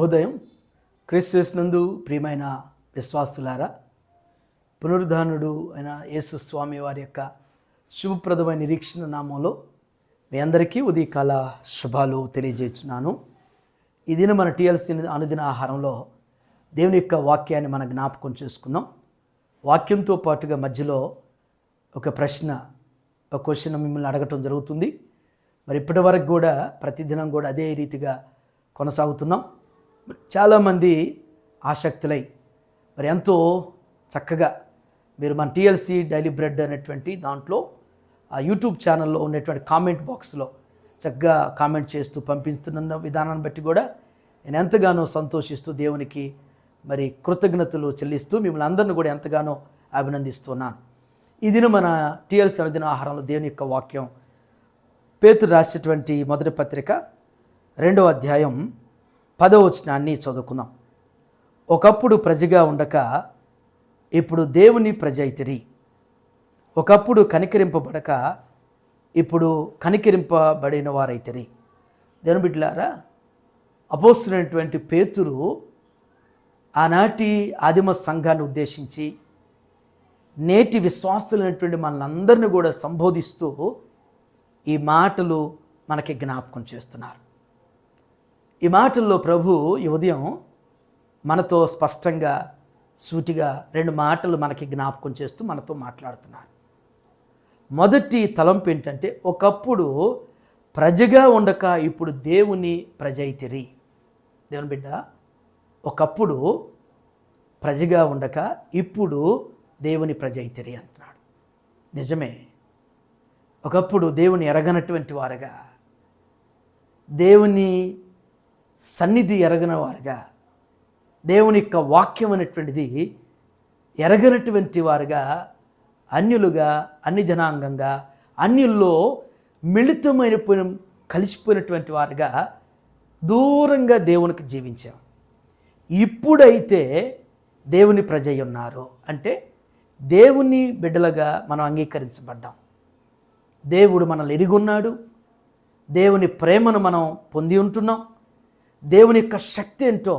శుభోదయం. క్రీస్తునందు ప్రియమైన విశ్వాసులారా, పునరుద్ధానుడు అయిన యేసు స్వామి వారి యొక్క శుభప్రదమైన నిరీక్షణ నామంలో మీ అందరికీ ఉదయకాల శుభాలు తెలియజేస్తున్నాను. ఈ దిన మన టీఎల్సీ అనుదిన ఆహారంలో దేవుని యొక్క వాక్యాన్ని మనం జ్ఞాపకం చేసుకుందాం. వాక్యంతో పాటుగా మధ్యలో ఒక క్వశ్చన్ మిమ్మల్ని అడగటం జరుగుతుంది. మరి ఇప్పటి వరకు కూడా ప్రతిదినం కూడా అదే రీతిగా కొనసాగుతున్నాం. చాలామంది ఆసక్తులై మరి ఎంతో చక్కగా మీరు మన టీఎల్సీ డైలీ బ్రెడ్ అనేటువంటి దాంట్లో ఆ యూట్యూబ్ ఛానల్లో ఉన్నటువంటి కామెంట్ బాక్స్లో చక్కగా కామెంట్ చేస్తూ పంపిస్తున్న విధానాన్ని బట్టి కూడా నేను ఎంతగానో సంతోషిస్తూ దేవునికి మరి కృతజ్ఞతలు చెల్లిస్తూ మిమ్మల్ని అందరిని కూడా ఎంతగానో అభినందిస్తున్నాను. ఈ దినం మన టీఎల్సీ అనుదిన ఆహారంలో దేవుని యొక్క వాక్యం పేతురు రాసినటువంటి మొదటి పత్రిక 2వ అధ్యాయం 10వ వచనాన్ని చదువుకుందాం. ఒకప్పుడు ప్రజగా ఉండక ఇప్పుడు దేవుని ప్రజ అయితిరి. ఒకప్పుడు కనికరింపబడక ఇప్పుడు కనికరింపబడిన వారైతిరి. దేవుని బిడ్డలారా, అపోస్తలుడైనటువంటి పేతురు ఆనాటి ఆదిమ సంఘాన్ని ఉద్దేశించి నేటి విశ్వాసులైనటువంటి మనందరినీ కూడా సంబోధిస్తూ ఈ మాటలు మనకి జ్ఞాపకం చేస్తున్నారు. ఈ మాటల్లో ప్రభు ఈ ఉదయం మనతో స్పష్టంగా సూటిగా 2 మాటలు మనకి జ్ఞాపకం చేస్తూ మనతో మాట్లాడుతున్నారు. మొదటి తలంపు ఏంటంటే, ఒకప్పుడు ప్రజగా ఉండక ఇప్పుడు దేవుని ప్రజ అయితిరి. దేవుని బిడ్డ, ఒకప్పుడు ప్రజగా ఉండక ఇప్పుడు దేవుని ప్రజ అయితిరి అంటున్నాడు. నిజమే, ఒకప్పుడు దేవుని ఎరగనటువంటి వారుగా, దేవుని సన్నిధి ఎరగని వారుగా, దేవుని యొక్క వాక్యం అనేటువంటిది ఎరగనటువంటి వారుగా, అన్యులుగా, అన్ని జనాంగంగా, అన్యుల్లో కలిసిపోయినటువంటి వారుగా దూరంగా దేవునికి జీవించాం. ఇప్పుడైతే దేవుని ప్రజ ఉన్నారు అంటే దేవుని బిడ్డలుగా మనం అంగీకరించబడ్డాం. దేవుడు మనల్ని ఎరిగొన్నాడు. దేవుని ప్రేమను మనం పొంది ఉంటున్నాం. దేవుని యొక్క శక్తి ఏంటో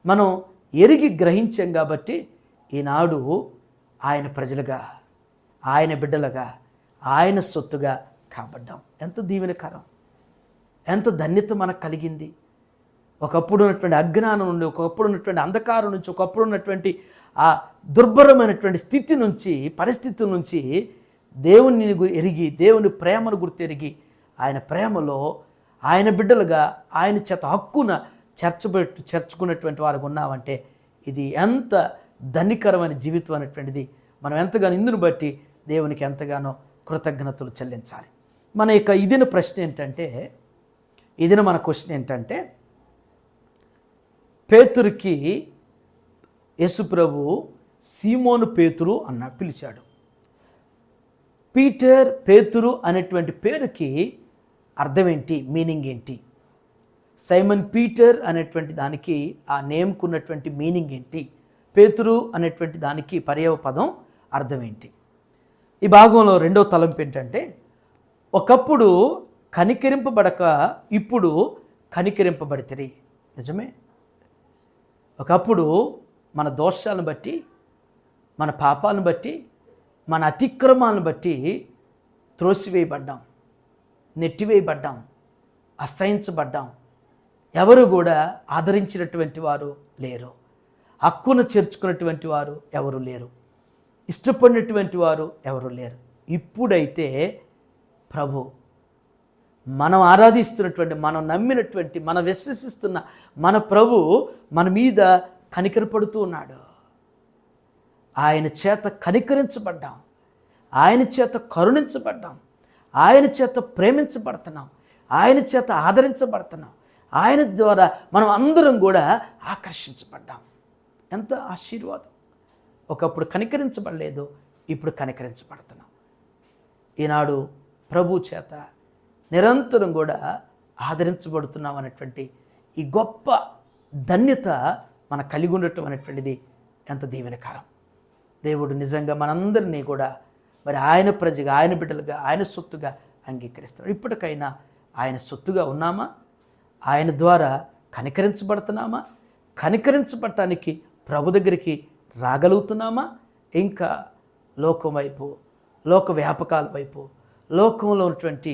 మనం ఎరిగి గ్రహించాం. కాబట్టి ఈనాడు ఆయన ప్రజలుగా, ఆయన బిడ్డలుగా, ఆయన సొత్తుగా కాబడ్డాం. ఎంత దీవెనకరం, ఎంత ధన్యత మనకు కలిగింది. ఒకప్పుడు ఉన్నటువంటి అజ్ఞానం నుండి, ఒకప్పుడు ఉన్నటువంటి అంధకారం నుంచి, ఒకప్పుడు ఉన్నటువంటి ఆ దుర్భరమైనటువంటి స్థితి నుంచి, పరిస్థితి నుంచి దేవుని ఎరిగి, దేవుని ప్రేమను గుర్తెరిగి, ఆయన ప్రేమలో ఆయన బిడ్డలుగా ఆయన చేత హక్కున చేర్చుకున్నటువంటి వారికి ఉన్నామంటే ఇది ఎంత ధన్యకరమైన జీవితం అనేటువంటిది మనం ఎంతగానో ఇందును బట్టి దేవునికి ఎంతగానో కృతజ్ఞతలు చెల్లించాలి. మన యొక్క ఇదిన ప్రశ్న ఏంటంటే, ఇదిన మన క్వశ్చన్ ఏంటంటే, పేతురుకి యేసుప్రభు సీమోను పేతురు అన్న పిలిచాడు. పేతురు అనేటువంటి పేరుకి అర్థం ఏంటి, మీనింగ్ ఏంటి? సైమన్ పీటర్ అనేటువంటి దానికి ఆ నేమ్కు ఉన్నటువంటి మీనింగ్ ఏంటి? పేతురు అనేటువంటి దానికి పర్యాయ పదం అర్థం ఏంటి? ఈ భాగంలో 2వ తలంపు ఏంటంటే, ఒకప్పుడు కనికరింపబడక ఇప్పుడు కనికరింపబడితిరి. నిజమే, ఒకప్పుడు మన దోషాలను బట్టి, మన పాపాలను బట్టి, మన అతిక్రమాలను బట్టి త్రోసివేయబడ్డాం, నెట్టివేయబడ్డాం, అసహించబడ్డాం. ఎవరు కూడా ఆదరించినటువంటి వారు లేరు. హక్కును చేర్చుకున్నటువంటి వారు ఎవరు లేరు. ఇష్టపడినటువంటి వారు ఎవరు లేరు. ఇప్పుడైతే ప్రభు, మనం ఆరాధిస్తున్నటువంటి, మనం నమ్మినటువంటి, మనం విశ్వసిస్తున్న మన ప్రభు మన మీద కనికరపడుతూ ఉన్నాడు. ఆయన చేత కనికరించబడ్డాం, ఆయన చేత కరుణించబడ్డాం, ఆయన చేత ప్రేమించబడుతున్నాం, ఆయన చేత ఆదరించబడుతున్నాం, ఆయన ద్వారా మనం అందరం కూడా ఆకర్షించబడ్డాం. ఎంత ఆశీర్వాదం! ఒకప్పుడు కనికరించబడలేదు, ఇప్పుడు కనికరించబడుతున్నాం. ఈనాడు ప్రభు చేత నిరంతరం కూడా ఆదరించబడుతున్నాం అనేటువంటి ఈ గొప్ప ధన్యత మన కలిగి ఉండటం అనేటువంటిది ఎంత దీవెనకరం. దేవుడు నిజంగా మనందరినీ కూడా మరి ఆయన ప్రజగా, ఆయన బిడ్డలుగా, ఆయన సొత్తుగా అంగీకరిస్తాడు. ఇప్పటికైనా ఆయన సొత్తుగా ఉన్నామా? ఆయన ద్వారా కనికరించబడుతున్నామా? కనికరించబడటానికి ప్రభు దగ్గరికి రాగలుగుతున్నామా? ఇంకా లోకం వైపు, లోక వ్యాపకాల వైపు, లోకంలో ఉన్నటువంటి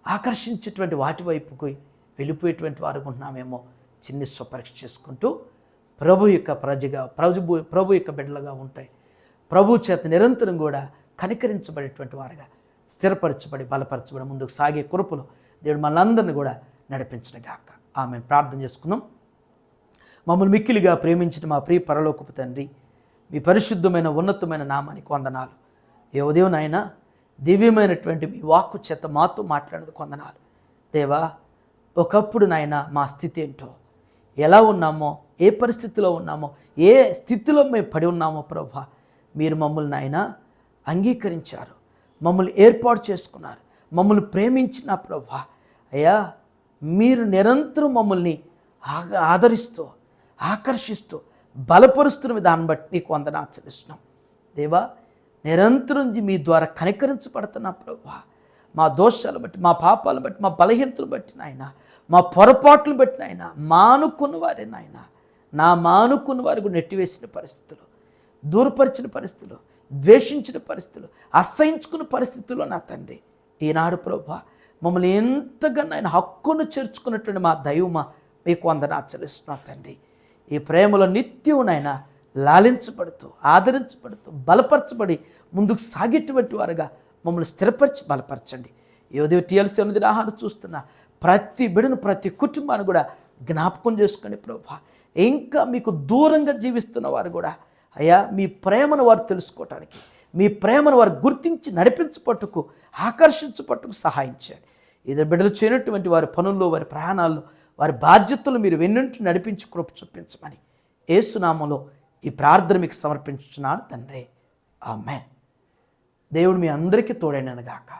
ఆకర్షించేటువంటి వాటి వైపుకి వెళ్ళిపోయేటువంటి వారు ఉంటున్నామేమో చిన్ని స్వపరీక్ష చేసుకుంటూ ప్రభు యొక్క ప్రజగా, ప్రభు యొక్క బిడ్డలుగా ఉంటాయి. ప్రభు చేత నిరంతరం కూడా కనికరించబడేటువంటి వారుగా స్థిరపరచబడి, బలపరచబడి ముందుకు సాగే కృపలో దేవుడు మనందరిని కూడా నడిపించునుగాక. ఆమెను ప్రార్థన చేసుకుందాం. మమ్మల్ని మిక్కిలిగా ప్రేమించిన మా ప్రియ పరలోకపు తండ్రి, మీ పరిశుద్ధమైన ఉన్నతమైన నామానికి వందనాలు. ఏ ఉదయం నాయనా దివ్యమైనటువంటి మీ వాక్కు చేత మాతో మాట్లాడేందుకు వందనాలు. దేవా, ఒకప్పుడు నాయన మా స్థితి ఏంటో, ఎలా ఉన్నామో, ఏ పరిస్థితిలో ఉన్నామో, ఏ స్థితిలో మేము పడి ఉన్నామో ప్రభా, మీరు మమ్మల్ని నాయన అంగీకరించారు, మమ్మల్ని ఏర్పాటు చేసుకున్నారు, మమ్మల్ని ప్రేమించిన ప్రభా. అయ్యా, మీరు నిరంతరం మమ్మల్ని ఆదరిస్తూ, ఆకర్షిస్తూ, బలపరుస్తున్న విధానం బట్టి మీకు వందనాలు చెల్లిస్తున్నాం. దేవా, నిరంతరం మీ ద్వారా కనికరించబడుతున్నా ప్రభా. మా దోషాలు బట్టి, మా పాపాలను బట్టి, మా బలహీనతలు బట్టి నాయన, మా పొరపాట్లు బట్టి నాయన, మానుకున్న వారే నాయన, మానుకున్న వారికి నెట్టివేసిన పరిస్థితులు, దూరపరిచిన పరిస్థితులు, ద్వేషించిన పరిస్థితులు, అసహించుకున్న పరిస్థితుల్లో నా తండ్రి, ఈనాడు ప్రభా మమ్మల్ని ఎంతగా నాయన హక్కును చేర్చుకున్నటువంటి మా దైవమా మీకు వందనాలు చెల్లిస్తున్నా తండ్రి. ఈ ప్రేమలో నిత్యం నాయన లాలించబడుతూ, ఆదరించబడుతూ, బలపరచబడి ముందుకు సాగేటువంటి వారుగా మమ్మల్ని స్థిరపరిచి బలపరచండి. ఏదో టీఎల్సీ అనేది ఆహారం చూస్తున్న ప్రతి బిడ్డను, ప్రతి కుటుంబాన్ని కూడా జ్ఞాపకం చేసుకోండి ప్రభా. ఇంకా మీకు దూరంగా జీవిస్తున్న వారు కూడా అయ్యా, మీ ప్రేమను వారు తెలుసుకోవటానికి, మీ ప్రేమను వారు గుర్తించి నడిపించపట్టుకు, ఆకర్షించపట్టుకు సహాయం చేయండి. ఇద్దరు బిడ్డలు చేయనటువంటి వారి పనుల్లో, వారి ప్రయాణాల్లో, వారి బాధ్యతలు మీరు వెన్నుంటి నడిపించి కృప చూపించమని యేసునామములో ఈ ప్రార్థన మీకు సమర్పించుచున్నాను తండ్రి. ఆమేన్. దేవుడు మీ అందరికీ తోడైనగాక.